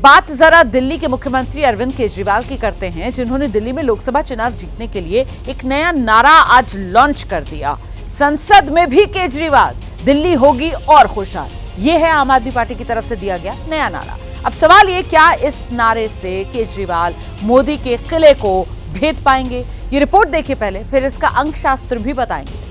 बात जरा दिल्ली के मुख्यमंत्री अरविंद केजरीवाल की करते हैं, जिन्होंने दिल्ली में लोकसभा चुनाव जीतने के लिए एक नया नारा आज लॉन्च कर दिया। संसद में भी केजरीवाल, दिल्ली होगी और खुशहाल। ये है आम आदमी पार्टी की तरफ से दिया गया नया नारा। अब सवाल ये, क्या इस नारे से केजरीवाल मोदी के किले को भेद पाएंगे? ये रिपोर्ट देखिए पहले, फिर इसका अंक शास्त्र भी बताएंगे।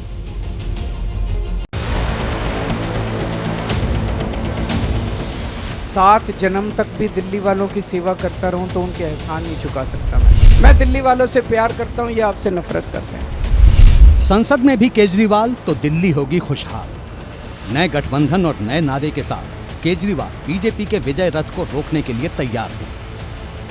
सात जन्म तक भी दिल्ली वालों की सेवा करता रहूं तो उनके एहसान नहीं चुका सकता। मैं दिल्ली वालों से प्यार करता हूं, ये आपसे नफरत करते हैं। संसद में भी केजरीवाल तो दिल्ली होगी खुशहाल। नए गठबंधन और नए नारे के साथ केजरीवाल बीजेपी के विजय रथ को रोकने के लिए तैयार हैं।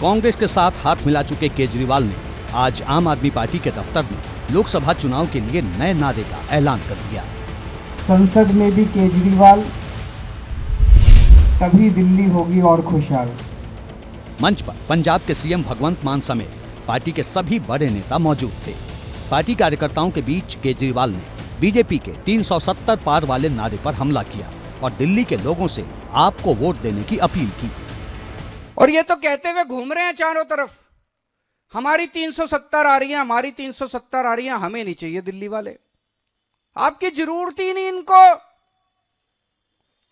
कांग्रेस के साथ हाथ मिला चुके केजरीवाल ने आज आम आदमी पार्टी के दफ्तर में लोकसभा चुनाव के लिए नए नारे का ऐलान कर दिया। संसद में भी केजरीवाल, तभी दिल्ली होगी और खुशहाल। मंच पर पंजाब के सीएम भगवंत मान समेत पार्टी के सभी बड़े नेता मौजूद थे। पार्टी कार्यकर्ताओं के बीच केजरीवाल ने बीजेपी के 370 पार वाले नारे पर हमला किया और दिल्ली के लोगों से आपको वोट देने की अपील की। और ये तो कहते हुए घूम रहे हैं चारों तरफ, हमारी 370 आ रही है, हमारी 370 आ रही है, हमें नहीं चाहिए दिल्ली वाले। आपकी जरूरत ही नहीं इनको।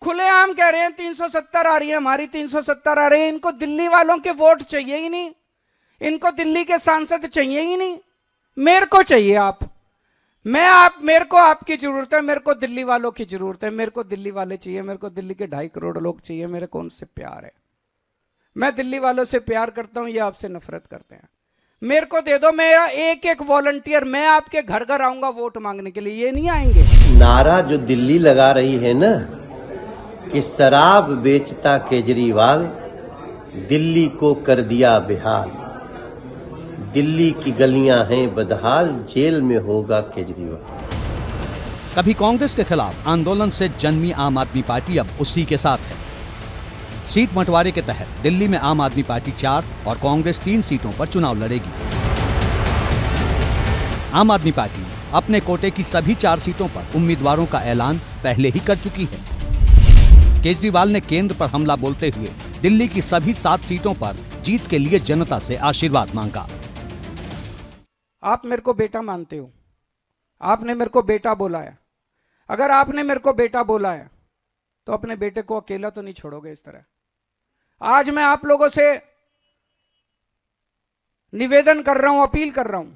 खुलेआम कह रहे हैं 370 आ रही है, हमारी 370 आ रही है। इनको दिल्ली वालों के वोट चाहिए ही नहीं, इनको दिल्ली के सांसद चाहिए ही नहीं। मेरे को चाहिए आप, मेरे को आपकी जरूरत है, मेरे को दिल्ली वालों की जरूरत है, मेरे को दिल्ली वाले चाहिए, मेरे को दिल्ली के 2.5 करोड़ लोग चाहिए। मेरे को उनसे प्यार है, मैं दिल्ली वालों से प्यार करता हूं, ये आपसे नफरत करते हैं। मेरे को दे दो, मेरा एक एक वॉलंटियर, मैं आपके घर घर आऊंगा वोट मांगने के लिए, ये नहीं आएंगे। नारा जो दिल्ली लगा रही है ना कि शराब बेचता केजरीवाल, दिल्ली को कर दिया बेहाल, दिल्ली की गलियां हैं बदहाल, जेल में होगा केजरीवाल। कभी कांग्रेस के खिलाफ आंदोलन से जन्मी आम आदमी पार्टी अब उसी के साथ है। सीट बंटवारे के तहत दिल्ली में आम आदमी पार्टी 4 और कांग्रेस 3 सीटों पर चुनाव लड़ेगी। आम आदमी पार्टी अपने कोटे की सभी 4 सीटों पर उम्मीदवारों का ऐलान पहले ही कर चुकी है। केजरीवाल ने केंद्र पर हमला बोलते हुए दिल्ली की सभी 7 सीटों पर जीत के लिए जनता से आशीर्वाद मांगा। आप मेरे को बेटा मानते हो, आपने मेरे को बेटा बोला है। अगर आपने मेरे को बेटा बोला है तो अपने बेटे को अकेला तो नहीं छोड़ोगे इस तरह। आज मैं आप लोगों से निवेदन कर रहा हूं, अपील कर रहा हूं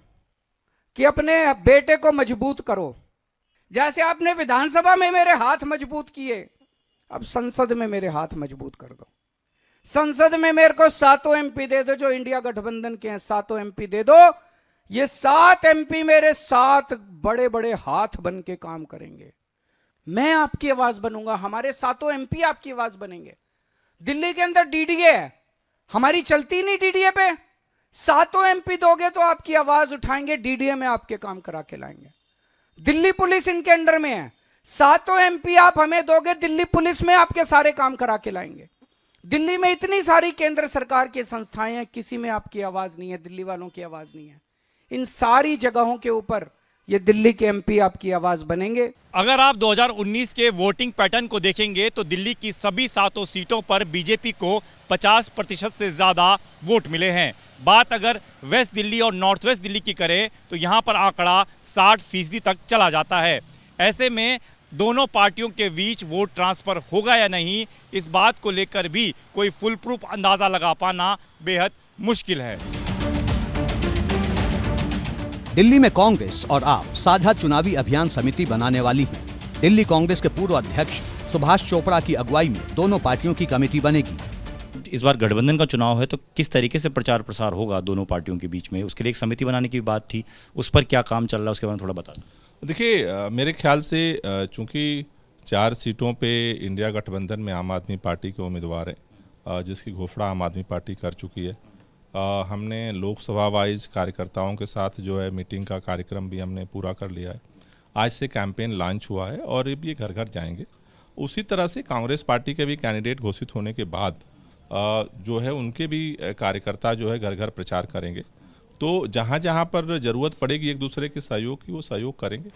कि अपने बेटे को मजबूत करो। जैसे आपने विधानसभा में मेरे हाथ मजबूत किए, अब संसद में मेरे हाथ मजबूत कर दो। संसद में मेरे को 7 एमपी दे दो, जो इंडिया गठबंधन के हैं 7 एमपी दे दो। ये 7 एमपी मेरे 7 बड़े बड़े हाथ बन के काम करेंगे। मैं आपकी आवाज बनूंगा, हमारे 7 एमपी आपकी आवाज बनेंगे। दिल्ली के अंदर डीडीए है, हमारी चलती नहीं डीडीए पे। 7 एमपी दोगे तो आपकी आवाज उठाएंगे, डीडीए में आपके काम करा के लाएंगे। दिल्ली पुलिस इनके अंडर में है, 7 एमपी आप हमें दोगे, दिल्ली पुलिस में आपके सारे काम करा के लाएंगे। दिल्ली में इतनी सारी केंद्र सरकार की संस्थाएं हैं, किसी में आपकी आवाज नहीं है, दिल्ली वालों की आवाज नहीं है। इन सारी जगहों के ऊपर ये दिल्ली के एमपी आपकी आवाज बनेंगे। अगर आप 2019 के वोटिंग पैटर्न को देखेंगे तो दिल्ली की सभी 7 सीटों पर बीजेपी को 50% से ज्यादा वोट मिले हैं। बात अगर वेस्ट दिल्ली और नॉर्थ वेस्ट दिल्ली की करें तो यहां पर आंकड़ा 60% तक चला जाता है। ऐसे में दोनों पार्टियों के बीच वोट ट्रांसफर होगा या नहीं, इस बात को लेकर भी कोई फुल प्रूफ अंदाजा लगा पाना बेहद मुश्किल है। दिल्ली में कांग्रेस और आप साझा चुनावी अभियान समिति बनाने वाली है। दिल्ली कांग्रेस के पूर्व अध्यक्ष सुभाष चोपड़ा की अगुवाई में दोनों पार्टियों की कमेटी बनेगी। इस बार गठबंधन का चुनाव है तो किस तरीके से प्रचार प्रसार होगा दोनों पार्टियों के बीच में, उसके लिए एक समिति बनाने की बात थी, उस पर क्या काम चल रहा है उसके बारे में थोड़ा बता दो। देखिए, मेरे ख्याल से चूंकि 4 सीटों पे इंडिया गठबंधन में आम आदमी पार्टी के उम्मीदवार हैं, जिसकी घोषणा आम आदमी पार्टी कर चुकी है। हमने लोकसभा वाइज कार्यकर्ताओं के साथ जो है मीटिंग का कार्यक्रम भी हमने पूरा कर लिया है। आज से कैंपेन लॉन्च हुआ है और ये घर घर जाएंगे। उसी तरह से कांग्रेस पार्टी के भी कैंडिडेट घोषित होने के बाद जो है उनके भी कार्यकर्ता जो है घर घर प्रचार करेंगे। तो जहां जहां पर जरूरत पड़ेगी एक दूसरे के सहयोग की, वो सहयोग करेंगे।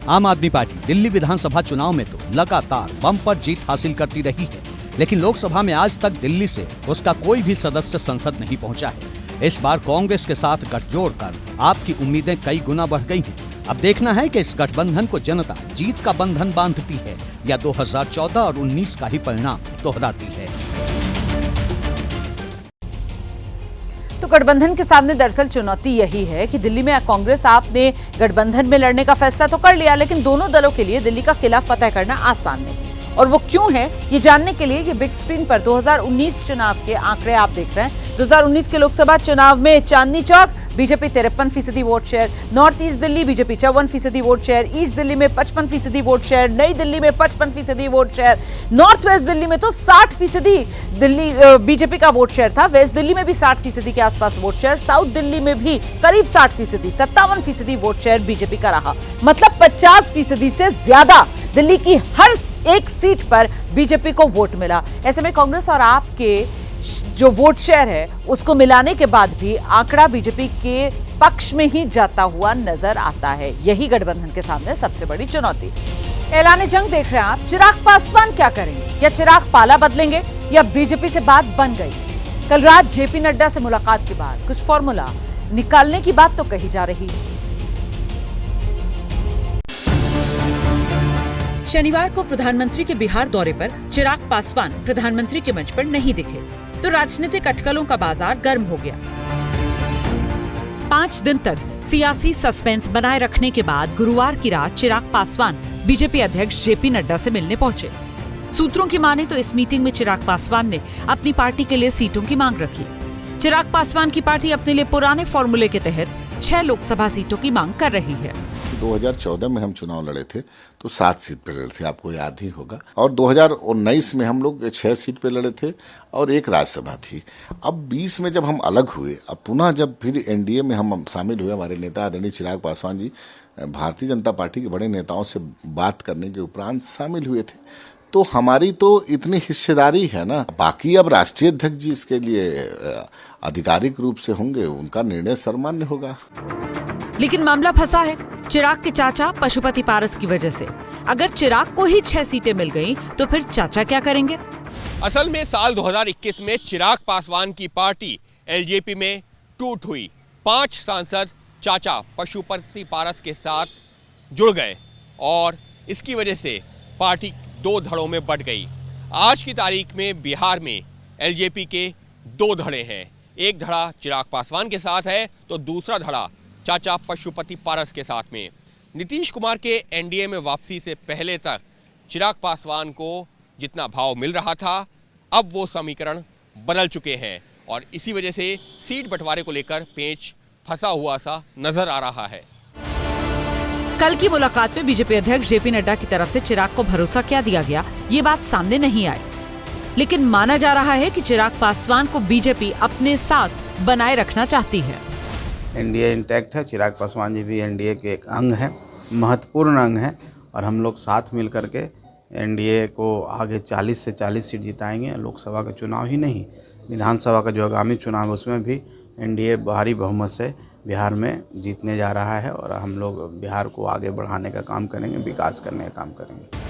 आम आदमी पार्टी दिल्ली विधानसभा चुनाव में तो लगातार बम्पर जीत हासिल करती रही है। लेकिन लोकसभा में आज तक दिल्ली से उसका कोई भी सदस्य संसद नहीं पहुंचा है। इस बार कांग्रेस के साथ गठजोड़ कर आपकी उम्मीदें कई गुना बढ़ गई हैं। अब देखना है कि इस गठबंधन को जनता जीत का बंधन बांधती है या 2014 और 19 का ही परिणाम दोहराती है। तो गठबंधन के सामने दरअसल चुनौती यही है कि दिल्ली में कांग्रेस आपने गठबंधन में लड़ने का फैसला तो कर लिया, लेकिन दोनों दलों के लिए दिल्ली का किला फतेह करना आसान नहीं। और वो क्यों है, ये जानने के लिए ये बिग स्क्रीन पर 2019 चुनाव के आंकड़े आप देख रहे हैं। 2019 के लोकसभा चुनाव में Chandni Chowk BJP 53% vote share, north east Delhi BJP 54% vote share, east Delhi में 55% वोट शेयर, नई दिल्ली में 55% vote share, north west Delhi में तो 60% दिल्ली बीजेपी का वोट शेयर था, वेस्ट दिल्ली में भी 60% के आसपास वोट शेयर, साउथ दिल्ली में भी करीब 60%, 57% वोट शेयर बीजेपी का रहा। मतलब 50% से ज्यादा दिल्ली की हर एक सीट पर बीजेपी को वोट मिला। ऐसे में कांग्रेस और आपके जो वोट शेयर है उसको मिलाने के बाद भी आंकड़ा बीजेपी के पक्ष में ही जाता हुआ नजर आता है। यही गठबंधन के सामने सबसे बड़ी चुनौती। ऐलान जंग देख रहे हैं आप। चिराग पासवान क्या करेंगे? क्या चिराग पाला बदलेंगे या बीजेपी से बात बन गई? कल रात जेपी नड्डा से मुलाकात के बाद कुछ फॉर्मूला निकालने की बात तो कही जा रही है। शनिवार को प्रधानमंत्री के बिहार दौरे पर चिराग पासवान प्रधानमंत्री के मंच पर नहीं दिखे तो राजनीतिक अटकलों का बाजार गर्म हो गया। 5 दिन तक सियासी सस्पेंस बनाए रखने के बाद गुरुवार की रात चिराग पासवान बीजेपी अध्यक्ष जेपी नड्डा से मिलने पहुंचे। सूत्रों की माने तो इस मीटिंग में चिराग पासवान ने अपनी पार्टी के लिए सीटों की मांग रखी। चिराग पासवान की पार्टी अपने लिए पुराने फॉर्मूले के तहत 6 लोकसभा सीटों की मांग कर रही है। 2014 में हम चुनाव लड़े थे तो 7 सीट पे लड़े थे, आपको याद ही होगा। और 2019 में हम लोग 6 सीट पे लड़े थे और 1 राज्यसभा थी। अब 20 में जब हम अलग हुए, अब पुनः जब फिर एनडीए में हम शामिल हुए, हमारे नेता आदरणीय चिराग पासवान जी भारतीय जनता पार्टी के बड़े नेताओं से बात करने के उपरांत शामिल हुए थे। तो हमारी तो इतनी हिस्सेदारी है ना। बाकी अब राष्ट्रीय अध्यक्ष जी इसके लिए आधिकारिक रूप से होंगे, उनका निर्णय सर्वमान्य होगा। लेकिन मामला फंसा है चिराग के चाचा पशुपति पारस की वजह से। अगर चिराग को ही 6 सीटें मिल गईं, तो फिर चाचा क्या करेंगे? असल में साल 2021 में चिराग पासवान की पार्टी एलजेपी में टूट हुई। 5 सांसद चाचा पशुपति पारस के साथ जुड़ गए और इसकी वजह से पार्टी 2 धड़ों में बंट गई। आज की तारीख में बिहार में एलजेपी के 2 धड़े हैं। एक धड़ा चिराग पासवान के साथ है तो दूसरा धड़ा चाचा पशुपति पारस के साथ में। नीतीश कुमार के एनडीए में वापसी से पहले तक चिराग पासवान को जितना भाव मिल रहा था, अब वो समीकरण बदल चुके हैं और इसी वजह से सीट बंटवारे को लेकर पेंच फंसा हुआ सा नजर आ रहा है। कल की मुलाकात में बीजेपी अध्यक्ष जेपी नड्डा की तरफ से चिराग को भरोसा क्या दिया गया, ये बात सामने नहीं आई। लेकिन माना जा रहा है कि चिराग पासवान को बीजेपी अपने साथ बनाए रखना चाहती है। एनडीए इंटैक्ट है, चिराग पासवान जी भी एनडीए के एक अंग हैं, महत्वपूर्ण अंग हैं और हम लोग साथ मिल करके एनडीए को आगे 40 से 40 सीट जिताएंगे। लोकसभा का चुनाव ही नहीं, विधानसभा का जो आगामी चुनाव है उसमें भी एनडीए भारी बहुमत से बिहार में जीतने जा रहा है और हम लोग बिहार को आगे बढ़ाने का काम करेंगे, विकास करने का काम करेंगे।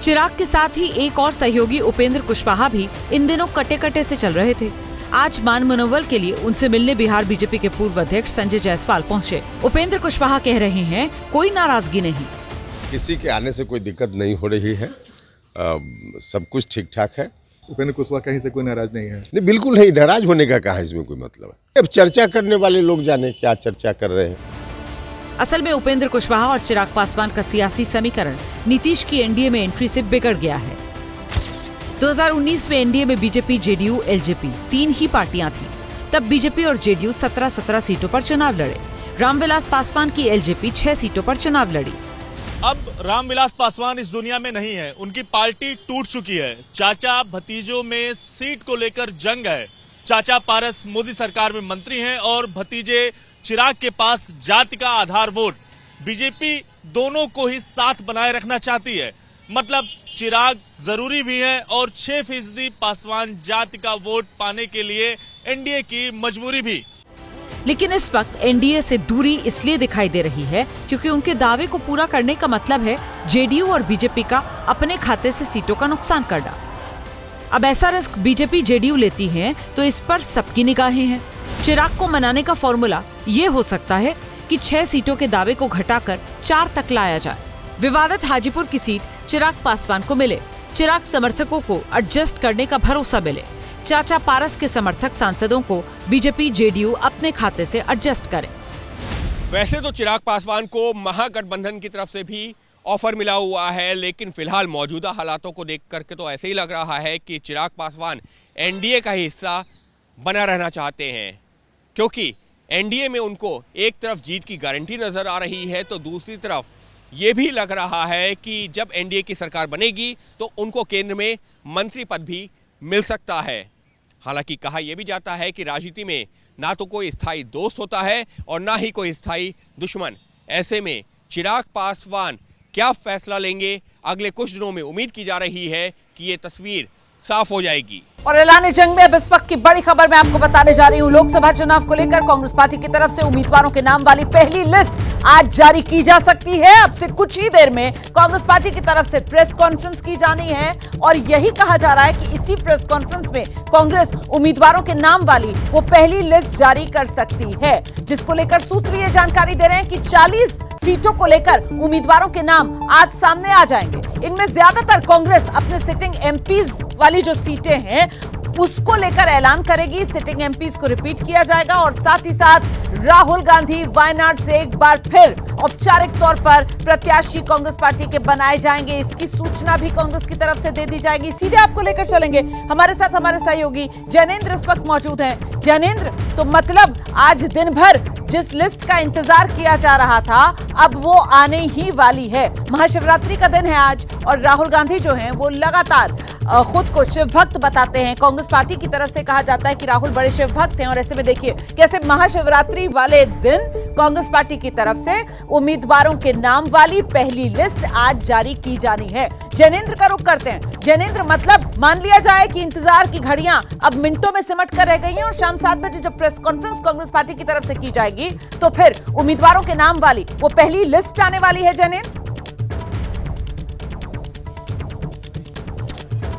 चिराग के साथ ही एक और सहयोगी उपेंद्र कुशवाहा भी इन दिनों कटे कटे से चल रहे थे। आज मान मनोबल के लिए उनसे मिलने बिहार बीजेपी के पूर्व अध्यक्ष संजय जायसवाल पहुंचे। उपेंद्र कुशवाहा कह रहे हैं कोई नाराजगी नहीं, किसी के आने से कोई दिक्कत नहीं हो रही है, सब कुछ ठीक ठाक है। उपेंद्र कुशवाहा कहीं से कोई नाराज नहीं है? नहीं, बिल्कुल नहीं। नाराज होने का कहा इसमें कोई मतलब है। अब चर्चा करने वाले लोग जाने क्या चर्चा कर रहे हैं। असल में उपेंद्र कुशवाहा और चिराग पासवान का सियासी समीकरण नीतीश की एनडीए में एंट्री से बिगड़ गया है। 2019 में एनडीए में बीजेपी, जेडीयू, एलजेपी 3 ही पार्टियां थीं। तब बीजेपी और जेडीयू 17 सीटों पर चुनाव लड़े। रामविलास पासवान की एलजेपी 6 सीटों पर चुनाव लड़ी। अब रामविलास पासवान इस दुनिया में नहीं है, उनकी पार्टी टूट चुकी है। चाचा भतीजों में सीट को लेकर जंग है। चाचा पारस मोदी सरकार में मंत्री हैं और भतीजे चिराग के पास जाति का आधार वोट। बीजेपी दोनों को ही साथ बनाए रखना चाहती है, मतलब चिराग जरूरी भी है और 6% पासवान जाति का वोट पाने के लिए एनडीए की मजबूरी भी। लेकिन इस वक्त एनडीए से दूरी इसलिए दिखाई दे रही है क्योंकि उनके दावे को पूरा करने का मतलब है जेडीयू और बीजेपी का अपने खाते से सीटों का नुकसान करना। अब ऐसा रिस्क बीजेपी जेडीयू लेती है तो इस पर सबकी निगाहें हैं। चिराग को मनाने का फॉर्मूला ये हो सकता है कि 6 सीटों के दावे को घटाकर 4 तक लाया जाए। विवादित हाजीपुर की सीट चिराग पासवान को मिले, चिराग समर्थकों को एडजस्ट करने का भरोसा मिले, चाचा पारस के समर्थक सांसदों को बीजेपी जेडीयू अपने खाते से एडजस्ट करे। वैसे तो चिराग पासवान को महागठबंधन की तरफ से भी ऑफर मिला हुआ है, लेकिन फिलहाल मौजूदा हालातों को देख करके तो ऐसे ही लग रहा है कि चिराग पासवान एनडीए का हिस्सा बना रहना चाहते हैं, क्योंकि एनडीए में उनको एक तरफ जीत की गारंटी नजर आ रही है तो दूसरी तरफ ये भी लग रहा है कि जब एनडीए की सरकार बनेगी तो उनको केंद्र में मंत्री पद भी मिल सकता है। हालांकि कहा यह भी जाता है कि राजनीति में ना तो कोई स्थायी दोस्त होता है और ना ही कोई स्थायी दुश्मन। ऐसे में चिराग पासवान क्या फैसला लेंगे, अगले कुछ दिनों में उम्मीद की जा रही है कि ये तस्वीर साफ हो जाएगी। और ऐलान जंग में अब इस वक्त की बड़ी खबर मैं आपको बताने जा रही हूं। लोकसभा चुनाव को लेकर कांग्रेस पार्टी की तरफ से उम्मीदवारों के नाम वाली पहली लिस्ट आज जारी की जा सकती है। अब से कुछ ही देर में कांग्रेस पार्टी की तरफ से प्रेस कॉन्फ्रेंस की जानी है और यही कहा जा रहा है कि इसी प्रेस कॉन्फ्रेंस में कांग्रेस उम्मीदवारों के नाम वाली वो पहली लिस्ट जारी कर सकती है, जिसको लेकर सूत्र ये जानकारी दे रहे हैं कि 40 सीटों को लेकर उम्मीदवारों के नाम आज सामने आ जाएंगे। इनमें ज्यादातर कांग्रेस अपने सिटिंग एमपीज वाली जो सीटें हैं उसको लेकर ऐलान करेगी। सिटिंग एमपीज को रिपीट किया जाएगा और साथ ही साथ राहुल गांधी वायनाड से एक बार फिर औपचारिक तौर पर प्रत्याशी कांग्रेस पार्टी के बनाए जाएंगे। इसकी सूचना भी कांग्रेस की तरफ से दे दी जाएगी। सीधे आपको लेकर चलेंगे हमारे साथ हमारे सहयोगी जैनेंद्र इस वक्त मौजूद हैं। जैनेंद्र, तो मतलब आज दिन भर जिस लिस्ट का इंतजार किया जा रहा था अब वो आने ही वाली है। महाशिवरात्रि का दिन है आज और राहुल गांधी जो हैं वो लगातार खुद को शिव भक्त बताते हैं। कांग्रेस पार्टी की तरफ से कहा जाता है कि राहुल बड़े शिव भक्त हैं और ऐसे में देखिए कैसे महाशिवरात्रि वाले दिन कांग्रेस पार्टी की तरफ से उम्मीदवारों के नाम वाली पहली लिस्ट आज जारी की जानी है। जैनेंद्र का रुख करते हैं। जैनेंद्र, मतलब मान लिया जाए कि इंतजार की घड़ियां अब मिनटों में सिमट कर रह गई हैं और शाम 7 बजे जब प्रेस कॉन्फ्रेंस कांग्रेस पार्टी की तरफ से की जाएगी तो फिर उम्मीदवारों के नाम वाली वो पहली लिस्ट आने वाली है। जैनेंद्र,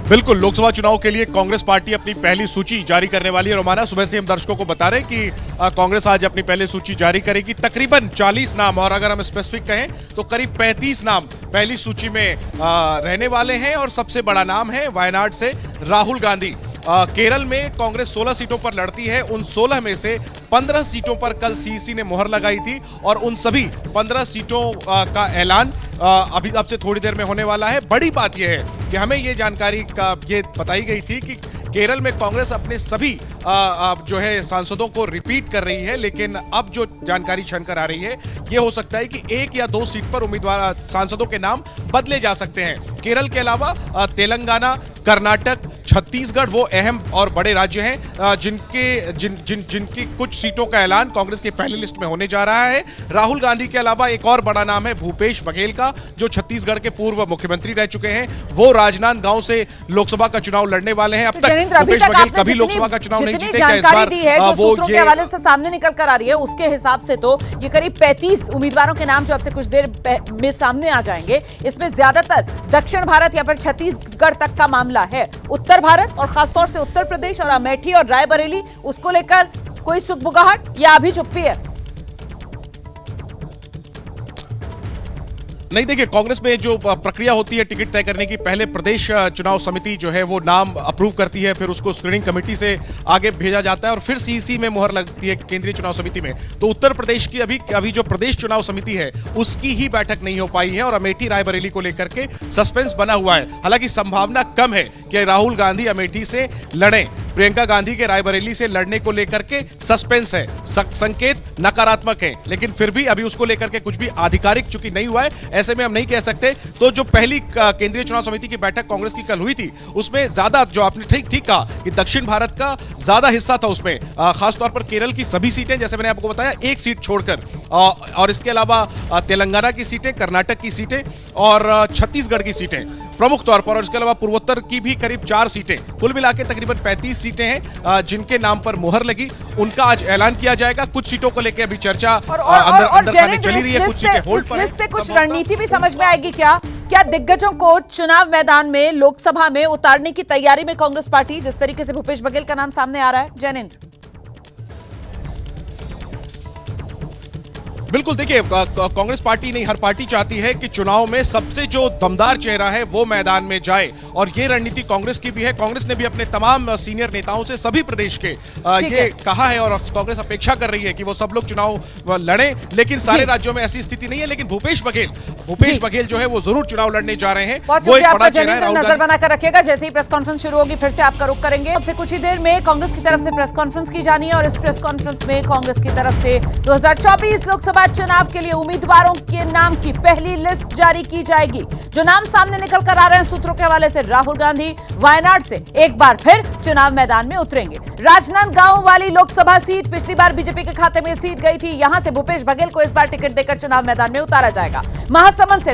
बिल्कुल, लोकसभा चुनाव के लिए कांग्रेस पार्टी अपनी पहली सूची जारी करने वाली है। रोमाना, सुबह से हम दर्शकों को बता रहे हैं कि कांग्रेस आज अपनी पहली सूची जारी करेगी। तकरीबन 40 नाम और अगर हम स्पेसिफिक कहें तो करीब 35 नाम पहली सूची में रहने वाले हैं और सबसे बड़ा नाम है वायनाड से राहुल गांधी। केरल में कांग्रेस 16 सीटों पर लड़ती है। उन 16 में से 15 सीटों पर कल सीईसी ने मुहर लगाई थी और उन सभी 15 सीटों का ऐलान अभी अब से थोड़ी देर में होने वाला है। बड़ी बात यह है कि हमें ये जानकारी ये बताई गई थी कि केरल में कांग्रेस अपने सभी जो है सांसदों को रिपीट कर रही है, लेकिन अब जो जानकारी छनकर आ रही है ये हो सकता है कि 1 या 2 सीट पर उम्मीदवार सांसदों के नाम बदले जा सकते हैं। केरल के अलावा तेलंगाना, कर्नाटक, छत्तीसगढ़ वो अहम और बड़े राज्य हैं जिनकी कुछ सीटों का ऐलान कांग्रेस की पहली लिस्ट में होने जा रहा है। राहुल गांधी के अलावा एक और बड़ा नाम है भूपेश बघेल का, जो छत्तीसगढ़ के पूर्व मुख्यमंत्री रह चुके हैं। वो राजनांदगांव से लोकसभा का चुनाव लड़ने वाले हैं। अब तक भूपेश बघेल कभी लोकसभा का चुनाव नहीं जीते। जानकारी दी है जो सूत्रों के हवाले से सामने निकल कर आ रही है उसके हिसाब से तो ये करीब 35 उम्मीदवारों के नाम जो अब से कुछ देर में सामने आ जाएंगे। इसमें ज्यादातर दक्षिण भारत या फिर छत्तीसगढ़ तक का मामला है। उत्तर भारत और खासतौर से उत्तर प्रदेश और अमेठी और रायबरेली उसको लेकर कोई सुगबुगाहट या अभी चुप्पी है? नहीं, देखिए, कांग्रेस में जो प्रक्रिया होती है टिकट तय करने की, पहले प्रदेश चुनाव समिति जो है वो नाम अप्रूव करती है, फिर उसको स्क्रीनिंग कमेटी से आगे भेजा जाता है और फिर सीईसी में मुहर लगती है केंद्रीय चुनाव समिति में। तो उत्तर प्रदेश की अभी जो प्रदेश चुनाव समिति है उसकी ही बैठक नहीं हो पाई है और अमेठी रायबरेली को लेकर के सस्पेंस बना हुआ है। हालांकि संभावना कम है कि राहुल गांधी अमेठी से लड़े, प्रियंका गांधी के रायबरेली से लड़ने को लेकर के सस्पेंस है, संकेत नकारात्मक है, लेकिन फिर भी अभी उसको लेकर के कुछ भी आधिकारिक चूंकि नहीं हुआ है ऐसे में हम नहीं कह सकते। तो जो पहली केंद्रीय चुनाव समिति की बैठक कांग्रेस की कल हुई थी उसमें ज्यादा, जो आपने ठीक कहा कि दक्षिण भारत का ज्यादा हिस्सा था उसमें, खासतौर पर केरल की सभी सीटें, जैसे मैंने आपको बताया, एक सीट छोड़कर, और इसके अलावा तेलंगाना की सीटें, कर्नाटक की सीटें और छत्तीसगढ़ की सीटें, प्रमुख तौर पर, और इसके अलावा पूर्वोत्तर की भी करीब 4 सीटें, कुल मिला के तकरीबन 35 सीटें हैं जिनके नाम पर मुहर लगी। उनका आज ऐलान किया जाएगा। कुछ सीटों को लेकर अभी चर्चा अंदर खाने चली रही है, कुछ सीटें होल्ड पर हैं। इससे कुछ रणनीति भी समझ में आएगी क्या दिग्गजों को चुनाव मैदान में, लोकसभा में उतारने की तैयारी में कांग्रेस पार्टी, जिस तरीके से भूपेश बघेल का नाम सामने आ रहा है? जैनेंद्र, बिल्कुल, देखिए कांग्रेस पार्टी नहीं, हर पार्टी चाहती है कि चुनाव में सबसे जो दमदार चेहरा है वो मैदान में जाए, और ये रणनीति कांग्रेस की भी है। कांग्रेस ने भी अपने तमाम सीनियर नेताओं से, सभी प्रदेश के ये कहा है, और कांग्रेस अपेक्षा कर रही है कि वो सब लोग चुनाव लड़े, लेकिन सारे राज्यों में ऐसी स्थिति नहीं है। लेकिन भूपेश बघेल जो है वो जरूर चुनाव लड़ने जा रहे हैं। वो एक बड़ा चेहरा है। नजर बनाकर रखिएगा, जैसे ही प्रेस कॉन्फ्रेंस शुरू होगी फिर से आपका रुख करेंगे। अब से कुछ ही देर में कांग्रेस की तरफ से प्रेस कॉन्फ्रेंस की जानी है, और इस प्रेस कॉन्फ्रेंस में कांग्रेस की तरफ से 2024 लोकसभा चुनाव के लिए उम्मीदवारों के नाम की पहली लिस्ट जारी की जाएगी। जो नाम सामने निकल कर आ रहे हैं सूत्रों के हवाले से, राहुल गांधी वायनाड से एक बार फिर चुनाव मैदान में उतरेंगे। राजनांदगांव वाली लोकसभा सीट पिछली बार बीजेपी के खाते में सीट गई थी, यहां से भूपेश बघेल को इस बार टिकट देकर चुनाव मैदान में उतारा जाएगा। महासमुंद से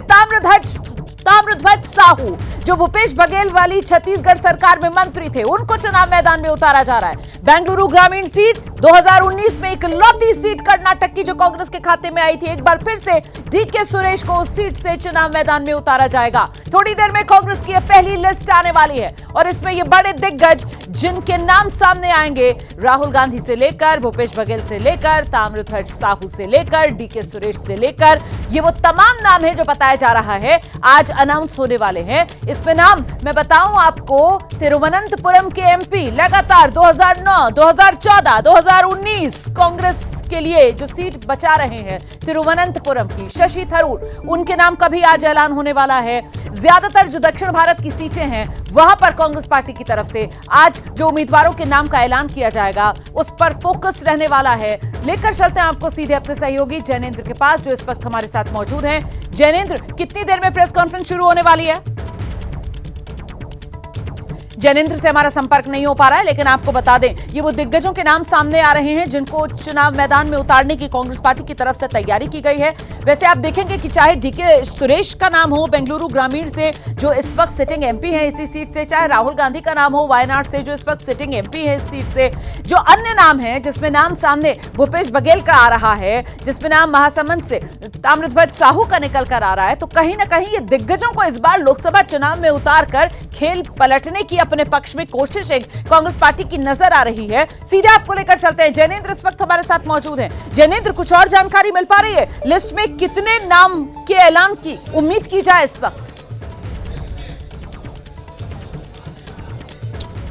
ताम्रध्वज साहू, जो भूपेश बघेल वाली छत्तीसगढ़ सरकार में मंत्री थे, उनको चुनाव मैदान में उतारा जा रहा है। बेंगलुरु ग्रामीण सीट 2019 में इकलौती सीट कर्नाटक की जो कांग्रेस के खाते में आई थी, एक बार फिर से डीके सुरेश को उस सीट से चुनाव मैदान में उतारा जाएगा। थोड़ी देर में कांग्रेस की पहली लिस्ट आने वाली है, और इसमें ये बड़े दिग्गज जिनके नाम सामने आएंगे, राहुल गांधी से लेकर, भूपेश बघेल से लेकर, ताम्रध्वज साहू से लेकर, डीके सुरेश से लेकर, ये वो तमाम नाम है जो बताया जा रहा है आज अनाउंस होने वाले हैं। इसमें नाम मैं बताऊं आपको, तिरुवनंतपुरम के एमपी लगातार 2009, 2014, 2019 कांग्रेस के लिए जो सीट बचा रहे हैं तिरुवनंतपुरम की, शशि थरूर, उनके नाम का भी आज ऐलान होने वाला है। ज्यादातर जो दक्षिण भारत की सीटें हैं वहां पर कांग्रेस पार्टी की तरफ से आज जो उम्मीदवारों के नाम का ऐलान किया जाएगा उस पर फोकस रहने वाला है। लेकर चलते हैं आपको सीधे अपने सहयोगी जैनेंद्र के पास, जो इस वक्त हमारे साथ मौजूद हैं। जैनेंद्र, कितनी देर में प्रेस कॉन्फ्रेंस शुरू होने वाली है? जैनेंद्र से हमारा संपर्क नहीं हो पा रहा है, लेकिन आपको बता दें ये वो दिग्गजों के नाम सामने आ रहे हैं जिनको चुनाव मैदान में उतारने की कांग्रेस पार्टी की तरफ से तैयारी की गई है। वैसे आप देखेंगे कि चाहे डीके सुरेश का नाम हो बेंगलुरु ग्रामीण से, जो इस वक्त सिटिंग एमपी है इसी सीट से, चाहे राहुल गांधी का नाम हो वायनाड से, जो इस वक्त सिटिंग एमपी है इस सीट से, जो अन्य नाम है जिसमें नाम सामने भूपेश बघेल का आ रहा है, जिसमें नाम महासमुंद से ताम्रध्वज साहू का निकल कर आ रहा है, तो कहीं ना कहीं ये दिग्गजों को इस बार लोकसभा चुनाव में उतार कर खेल पलटने की अपने पक्ष में कोशिश कांग्रेस पार्टी की नजर आ रही है। सीधे आपको लेकर चलते हैं, जैनेंद्र इस वक्त हमारे साथ मौजूद हैं। जैनेंद्र, कुछ और जानकारी मिल पा रही है? लिस्ट में कितने नाम के ऐलान की उम्मीद की जाए इस वक्त?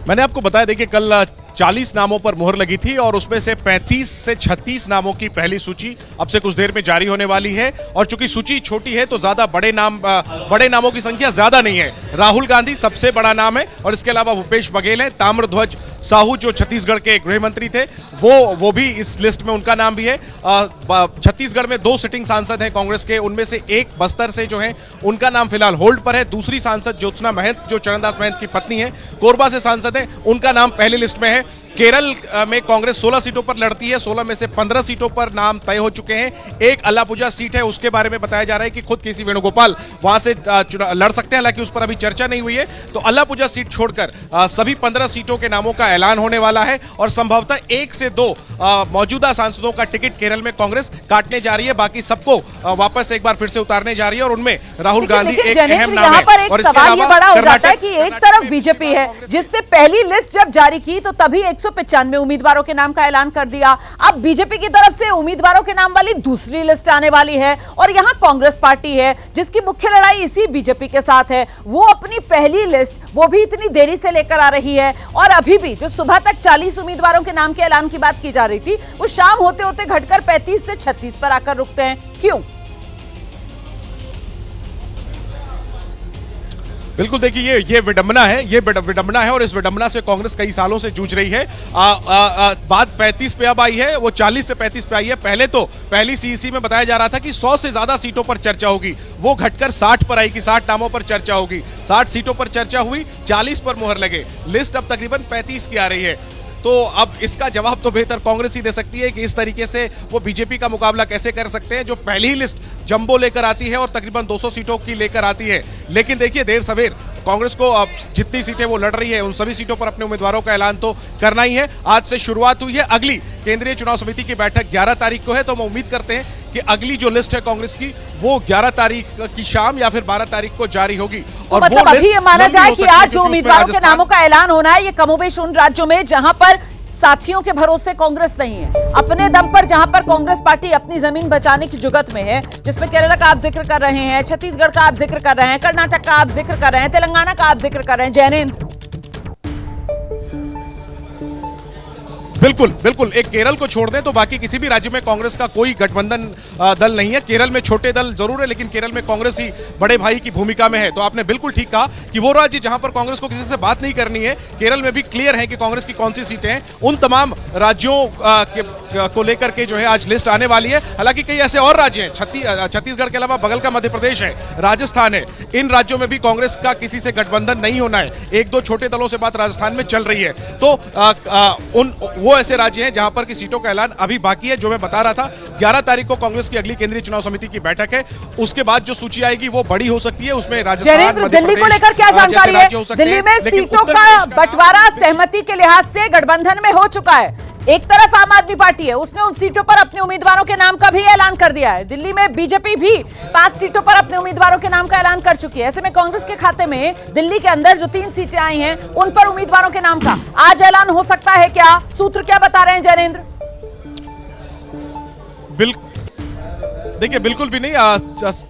मैंने आपको बताया, देखिए कल 40 नामों पर मुहर लगी थी, और उसमें से 35 से 36 नामों की पहली सूची अब से कुछ देर में जारी होने वाली है। और चूंकि सूची छोटी है तो ज्यादा बड़े नामों की संख्या ज्यादा नहीं है। राहुल गांधी सबसे बड़ा नाम है, और इसके अलावा भूपेश बघेल है, ताम्रध्वज साहू जो छत्तीसगढ़ के गृह मंत्री थे वो भी इस लिस्ट में, उनका नाम भी है। छत्तीसगढ़ में 2 सिटिंग सांसद हैं कांग्रेस के, उनमें से एक बस्तर से जो है उनका नाम फिलहाल होल्ड पर है। दूसरी सांसद ज्योत्सना महंत जो चरणदास महंत की पत्नी है, कोरबा से सांसद है, उनका नाम पहली लिस्ट में है। केरल में कांग्रेस 16 सीटों पर लड़ती है, 16 में से 15 सीटों पर नाम तय हो चुके हैं। एक अल्लापुजा सीट है, उसके बारे में बताया जा रहा है कि खुद केसी वेणुगोपाल वहां से लड़ सकते हैं, हालांकि उस पर अभी चर्चा नहीं हुई है। तो अल्लापुजा सीट छोड़कर सभी 15 सीटों के नामों का ऐलान होने वाला है, और संभवतः 1 से 2 मौजूदा सांसदों का टिकट केरल में कांग्रेस काटने जा रही है, बाकी सबको वापस एक बार फिर से उतारने जा रही है। और उनमें राहुल गांधी एक अहम नाम है। और सवाल ये बड़ा हो जाता है कि एक तरफ बीजेपी है जिसने पहली लिस्ट जब जारी की तो तभी 195 उम्मीदवारों के नाम का ऐलान कर दिया। अब बीजेपी की तरफ से उम्मीदवारों के नाम वाली दूसरी लिस्ट आने वाली है, और यहां कांग्रेस पार्टी है जिसकी मुख्य लड़ाई इसी बीजेपी के साथ है। वो अपनी पहली लिस्ट वो भी इतनी देरी से लेकर आ रही है, और अभी भी जो सुबह तक 40 उम्मीदवारों के नाम के ऐलान की बात की जा रही थी, वो शाम होते होते घटकर 35 से 36 पर आकर रुकते हैं। क्यों? बिल्कुल, देखिए ये विडंबना है, और इस विडंबना से कांग्रेस कई सालों से जूझ रही है। बात 35 पे अब आई है, वो 40 से 35 पे आई है। पहले तो पहली सीईसी में बताया जा रहा था कि 100 से ज्यादा सीटों पर चर्चा होगी, वो घटकर 60 पर आई कि 60 नामों पर चर्चा होगी। 60 सीटों पर चर्चा हुई, 40 पर मुहर लगे। लिस्ट अब तकरीबन 35 की आ रही है। तो अब इसका जवाब तो बेहतर कांग्रेस ही दे सकती है कि इस तरीके से वो बीजेपी का मुकाबला कैसे कर सकते हैं, जो पहली ही लिस्ट जंबो लेकर आती है और तकरीबन 200 सीटों की लेकर आती है। लेकिन देखिए, देर सवेर कांग्रेस को अब जितनी सीटें वो लड़ रही है उन सभी सीटों पर अपने उम्मीदवारों का ऐलान तो करना ही है। आज से शुरुआत हुई है। अगली केंद्रीय चुनाव समिति की बैठक 11 तारीख को है, तो हम उम्मीद करते हैं कि अगली जो लिस्ट है कांग्रेस की वो 11 तारीख की शाम या फिर 12 तारीख को जारी होगी। और मतलब अभी ये माना जाए कि आज जो उम्मीदवारों के नामों का ऐलान होना है ये कमोबेश उन राज्यों में जहां पर साथियों के भरोसे कांग्रेस नहीं है, अपने दम पर जहां पर कांग्रेस पार्टी अपनी जमीन बचाने की जुगत में है, जिसमें केरला का आप जिक्र कर रहे हैं, छत्तीसगढ़ का आप जिक्र कर रहे हैं, कर्नाटक का आप जिक्र कर रहे हैं, तेलंगाना का आप जिक्र कर रहे हैं। जैनेंद्र, बिल्कुल बिल्कुल, एक केरल को छोड़ दें तो बाकी किसी भी राज्य में कांग्रेस का कोई गठबंधन दल नहीं है। केरल में छोटे दल जरूर है, लेकिन केरल में कांग्रेस ही बड़े भाई की भूमिका में है। तो आपने बिल्कुल ठीक कहा कि वो राज्य जहां पर कांग्रेस को किसी से बात नहीं करनी है, केरल में भी क्लियर है कि कांग्रेस की कौन सी सीटें हैं। उन तमाम राज्यों को लेकर के जो है आज लिस्ट आने वाली है। हालांकि कई ऐसे और राज्य हैं, छत्तीसगढ़ के अलावा बगल का मध्य प्रदेश है, राजस्थान है, इन राज्यों में भी कांग्रेस का किसी से गठबंधन नहीं होना है। एक दो छोटे दलों से बात राजस्थान में चल रही है। तो वो ऐसे राज्य हैं जहां पर की सीटों का ऐलान अभी बाकी है। जो मैं बता रहा था, 11 तारीख को कांग्रेस की अगली केंद्रीय चुनाव समिति की बैठक है। उसके बाद जो सूची आएगी वो बड़ी हो सकती है, उसमें राजस्थान, दिल्ली को लेकर क्या जानकारी है? दिल्ली में सीटों का बंटवारा सहमति के लिहाज से गठबंधन में हो चुका है। एक तरफ आम आदमी पार्टी है, उसने उन सीटों पर अपने उम्मीदवारों के नाम का भी ऐलान कर दिया है। दिल्ली में बीजेपी भी 5 सीटों पर अपने उम्मीदवारों के नाम का ऐलान कर चुकी है। ऐसे में कांग्रेस के खाते में दिल्ली के अंदर जो 3 सीटें आई हैं उन पर उम्मीदवारों के नाम का आज ऐलान हो सकता है क्या? सूत्र क्या बता रहे हैं जैनेंद्र? देखिए, बिल्कुल भी नहीं।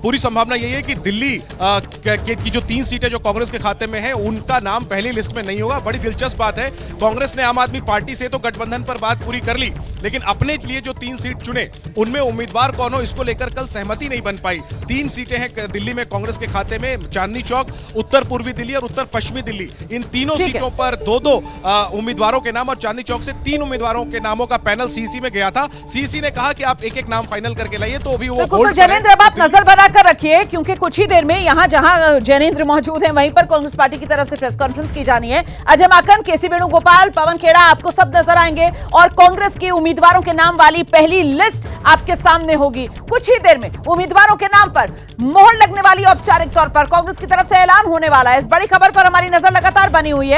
पूरी संभावना यही है कि दिल्ली की जो 3 सीटें जो कांग्रेस के खाते में है उनका नाम पहली लिस्ट में नहीं होगा। बड़ी दिलचस्प बात है, कांग्रेस ने आम आदमी पार्टी से तो गठबंधन पर बात पूरी कर ली, लेकिन अपने लिए जो 3 सीट चुने उनमें उम्मीदवार कौन हो इसको लेकर कल सहमति नहीं बन पाई। 3 सीटें हैं दिल्ली में कांग्रेस के खाते में, चांदनी चौक, उत्तर पूर्वी दिल्ली और उत्तर पश्चिमी दिल्ली। इन तीनों सीटों पर 2-2 उम्मीदवारों के नाम, और चांदनी चौक से 3 उम्मीदवारों के नामों का पैनल सीसी में गया था। सीसी ने कहा कि आप एक-एक नाम फाइनल करके लाइए, तो अभी तो जैनेंद्र अब आप नजर बनाकर रखिए, क्योंकि कुछ ही देर में यहां जहां जैनेंद्र मौजूद हैं वहीं पर कांग्रेस पार्टी की तरफ से प्रेस कॉन्फ्रेंस की जानी है। अजय माकन, केसी वेणुगोपाल, पवन खेड़ा, आपको सब नजर आएंगे और कांग्रेस के उम्मीदवारों के नाम वाली पहली लिस्ट आपके सामने होगी। कुछ ही देर में उम्मीदवारों के नाम पर मोहर लगने वाली, औपचारिक तौर पर कांग्रेस की तरफ से ऐलान होने वाला है। इस बड़ी खबर पर हमारी नजर लगातार बनी हुई है।